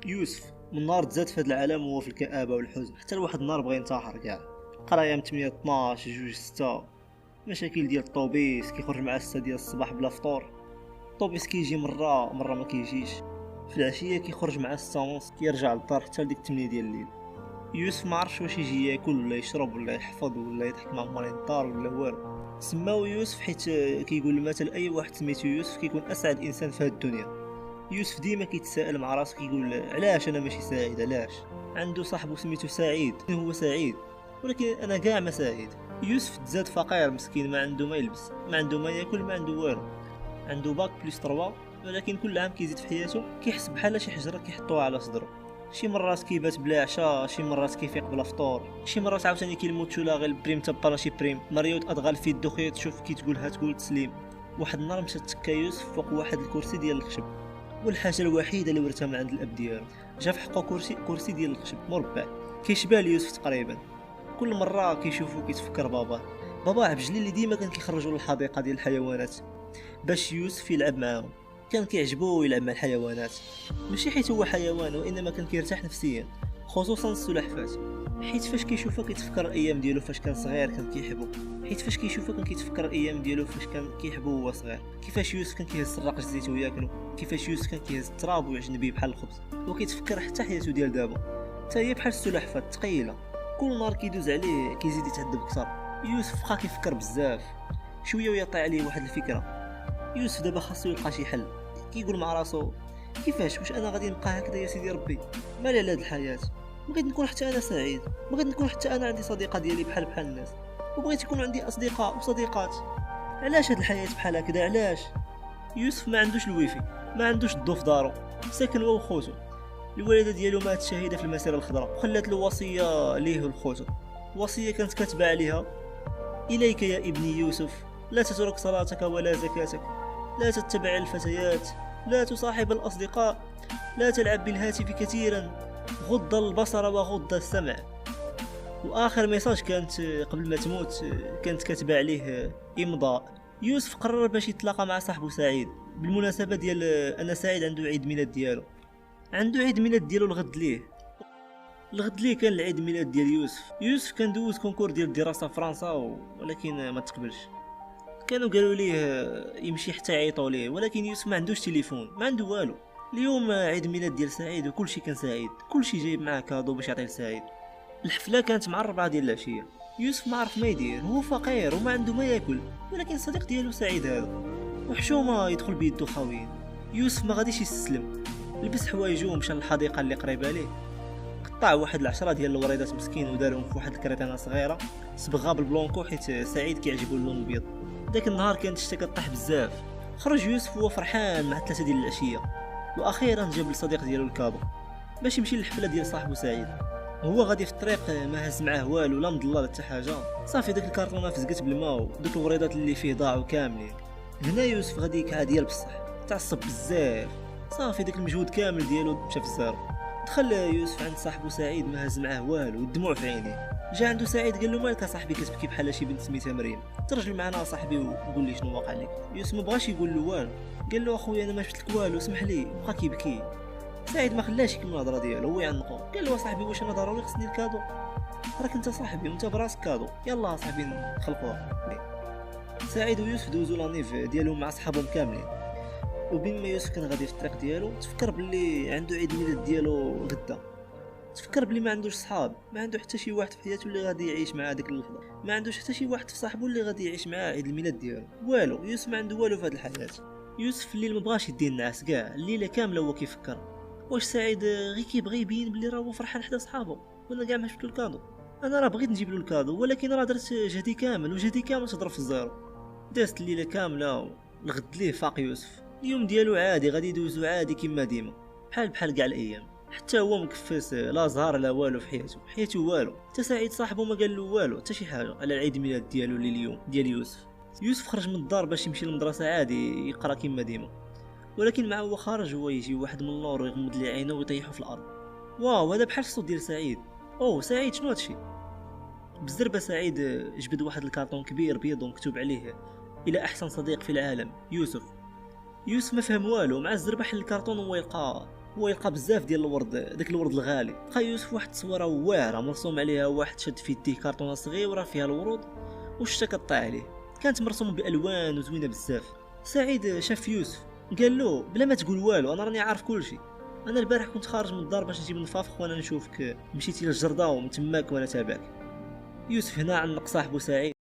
يوسف من نهار تزاد في هذا العالم وهو في الكآبة والحزن، حتى لواحد النهار بغى ينتحر كاع. قرايه من 8 12 2 6. مشاكل ديال الطوبيس، كيخرج مع 6 ديال الصباح بلا فطور. الطوبيس كيجي مره ما كيجيش. في العشيه كيخرج مع 6 ونص، كيرجع للدار حتى لديك 8 ديال الليل. يوسف ما عرفش واش يجي ياكل ولا يشرب ولا يحفظ ولا يضحك مع مالين الدار ولا والو. سماو يوسف حيت كيقول المثل اي واحد سميتو يوسف كيكون اسعد انسان في هاد الدنيا. يوسف ديما كيتساءل مع راسو، كيقول علاش انا ماشي سعيد؟ علاش عنده صاحبو سميتو سعيد هو سعيد ولكن انا كاع ما سعيد؟ يوسف تزاد فقير مسكين، ما عنده ما يلبس، ما عنده ما ياكل، ما عنده والو. عنده باك بلس 3، ولكن كل عام كيزيد في حياته كيحس بحال شي حجره كيحطوها على صدرو. شي مرات كيبات بلا عشاء، شي مرات كيفيق بلا فطور، شي مرات عاوتاني كيلموت شولا غير البريم تبقى ماشي بريم. مريوت ادغال في يدو خيط، تشوف كي تقولها تقول تسليم. واحد النهار مشى تكا يوسف فوق واحد الكرسي ديال الخشب، والحاجه الوحيده اللي ورثها من عند الاب ديالو. جا في حقه كرسي ديال الخشب مربع كيشبه ليوسف تقريبا. كل مره كيشوفو كيتفكر باباه عبجلي اللي ديما كان كيخرجوا للحديقه ديال الحيوانات باش يوسف يلعب معاهم. كان كيعجبو يلعب مع الحيوانات، ماشي حيت هو حيوان، وانما كان كيرتاح نفسيا، خصوصا السلحفات. حيت فاش كيشوفها كيتفكر الايام ديالو فاش كان صغير كان كيحبو. حيت فاش كيشوفها كان كيتفكر الايام ديالو فاش كان كيحبو وهو صغير، كيفاش يوسف كان كيهز الرق الزيت وياكلو، كيفاش يوسف كان كيهز التراب ويعجن بيه بحال الخبز. وكيتفكر حتى حياته ديال دابا حتى هي بحال السلحفات ثقيله، كل نهار كيدوز عليه كيزيد يتعذب اكثر. يوسف بقى كيفكر بزاف، شويه ويطيح عليه واحد الفكره. يوسف دابا خاصو يلقى شي حل. كيقول مع راسو كيفاش واش انا غادي نبقى هكذا يا سيدي ربي؟ مالي على هاد الحياه، بغيت نكون حتى انا سعيد، بغيت نكون حتى انا عندي صديقه ديالي بحال الناس، وبغيت يكون عندي اصدقاء وصديقات. علاش هاد الحياه بحال هكذا؟ علاش؟ يوسف ما عندوش الويفي، ما عندوش الضو في دارو، ساكن هو وخوتو. الوالده ديالو ماتت شهيده في المسيره الخضراء، وخلات له وصيه ليه ولخوتو. وصيه كانت كاتبه عليها: اليك يا ابني يوسف، لا تترك صلاتك ولا زكاتك، لا تتبع الفتيات، لا تصاحب الأصدقاء، لا تلعب بالهاتف كثيرا، غض البصر وغض السمع. وآخر ميساج كانت قبل ما تموت كانت كاتبه عليه إمضاء. يوسف قرر باش يتلاقى مع صاحبه سعيد بالمناسبة ديال أنا سعيد عنده عيد ميلاد ديالو. عنده عيد ميلاد ديالو الغد ليه كان العيد ميلاد ديال يوسف كان دوز كونكور ديال الدراسة في فرنسا ولكن ما تقبلش. كانوا قالوا ليه يمشي حتى يعيطوا ليه، ولكن يوسف ما عندوش تليفون، ما عنده والو. اليوم عيد ميلاد ديال سعيد وكل شيء كان سعيد، كل شيء جايب معاه كادو باش يعطيه لسعيد. الحفله كانت مع 4 ديال العشيه. يوسف ما عرف ما يدير، هو فقير وما عنده ما ياكل، ولكن الصديق ديالو سعيد هذا وحشومه يدخل بيدو خاويين. يوسف ما غاديش يستسلم، لبس حوايجو ومشى للحديقه اللي قريبه ليه. قطع واحد 10 ديال الوريدات مسكين ودارهم في واحد الكريطانه صغيره، صبغها بالبلونكو حيت سعيد كيعجبو اللون الابيض. داك النهار كانت الشتا كطيح بزاف. خرج يوسف وهو فرحان مع 3 ديال العشيه، واخيرا جاب للصديق ديالو الكادو باش يمشي للحفله ديال صاحبو سعيد. هو غادي في الطريق ما هز معاه والو، لا مضلال حتى حاجه، صافي داك الكارطونه فزقت بالماء ودوك الوريدات اللي فيه ضاعوا كاملين. هنا يوسف غادي كعادي بصح تعصب بزاف، صافي داك المجهود كامل ديالو مشى في الزيرو. دخل يوسف عند صاحبو سعيد ما هز معاه والو والدموع في عينيه. جا عنده سعيد قال له مالك صاحبي كتبكي بحال شي بنت سميتها مريم؟ ترجل معنا صاحبي وقول لي شنو واقع لك. يوسف ما بغاش يقول له والو، قال له اخويا انا ما شفت لك والو اسمح لي. بقى كيبكي. سعيد ما خلاش يكمل الهضره ديالو، هو يعنقو. قال له صاحبي واش انا ضروري خصني الكادو؟ راك انت صاحبي وانت براسك كادو، يلا صاحبي نخلقوها. سعيد ويوسف دوزو لانيف ديالهم مع صحابهم كاملين. وبين ما يوسف كان غادي في الطريق ديالو تفكر باللي عنده عيد ميلاد ديالو غدا. تفكر بلي ما عندوش صحاب، ما عنده حتى شي واحد في حياته اللي غادي يعيش معاه ديك اللحظه، ما عندوش حتى شي واحد في صاحبه اللي غادي يعيش معاه عيد الميلاد ديالو، والو. يوسف ما عنده والو في هذه الحياه. يوسف الليل ما بغاش يدي النعاس كاع الليله كامله هو كيفكر واش سعيد غير كيبغي يبين بلي راه هو فرحان حدا صحابه ولا كاع ما شفتو الكادو. انا راه بغيت نجيب له الكادو ولكن راه درت جهدي كامل وجهدي كامل تضرب في الزيرو. دازت الليله كامله والغد ليه فاق يوسف. اليوم ديالو عادي غادي يدوزو عادي كما ديما بحال كاع الايام. حتى هو مكفس، لا زهر لا والو في حياته والو. حتى سعيد صاحبه ما قال له والو حتى شي حاجه على العيد ميلاد ديالو اللي اليوم ديال يوسف خرج من الدار باش يمشي للمدرسه عادي يقرا كما ديما، ولكن مع هو خارج هو يجي واحد من اللور ويغمض ليه عينه ويطيحو في الارض. واو هذا بحال الصوت ديال سعيد. او سعيد شنو هادشي؟ بالزربه سعيد جبد واحد الكارطون كبير بيض ومكتوب عليه الى احسن صديق في العالم يوسف ما فهم والو. مع الزربه حل الكارطون وهو يلقى هو يلقى بزاف ديال الورد، داك الورد الغالي. لقى يوسف واحد التصويره واعره مرسوم عليها واحد شاد في يديه كرتونه صغيره فيها الورود والشتا كطيح عليه، كانت مرسومه بالوان وزوينه بزاف. سعيد شاف يوسف قال له بلا ما تقول والو انا راني عارف كلشي، انا البارح كنت خارج من الدار باش نجيب الفافخ وانا نشوفك مشيتي للجرده ومن تماك وانا تابعك. يوسف هنا عنق صاحبه سعيد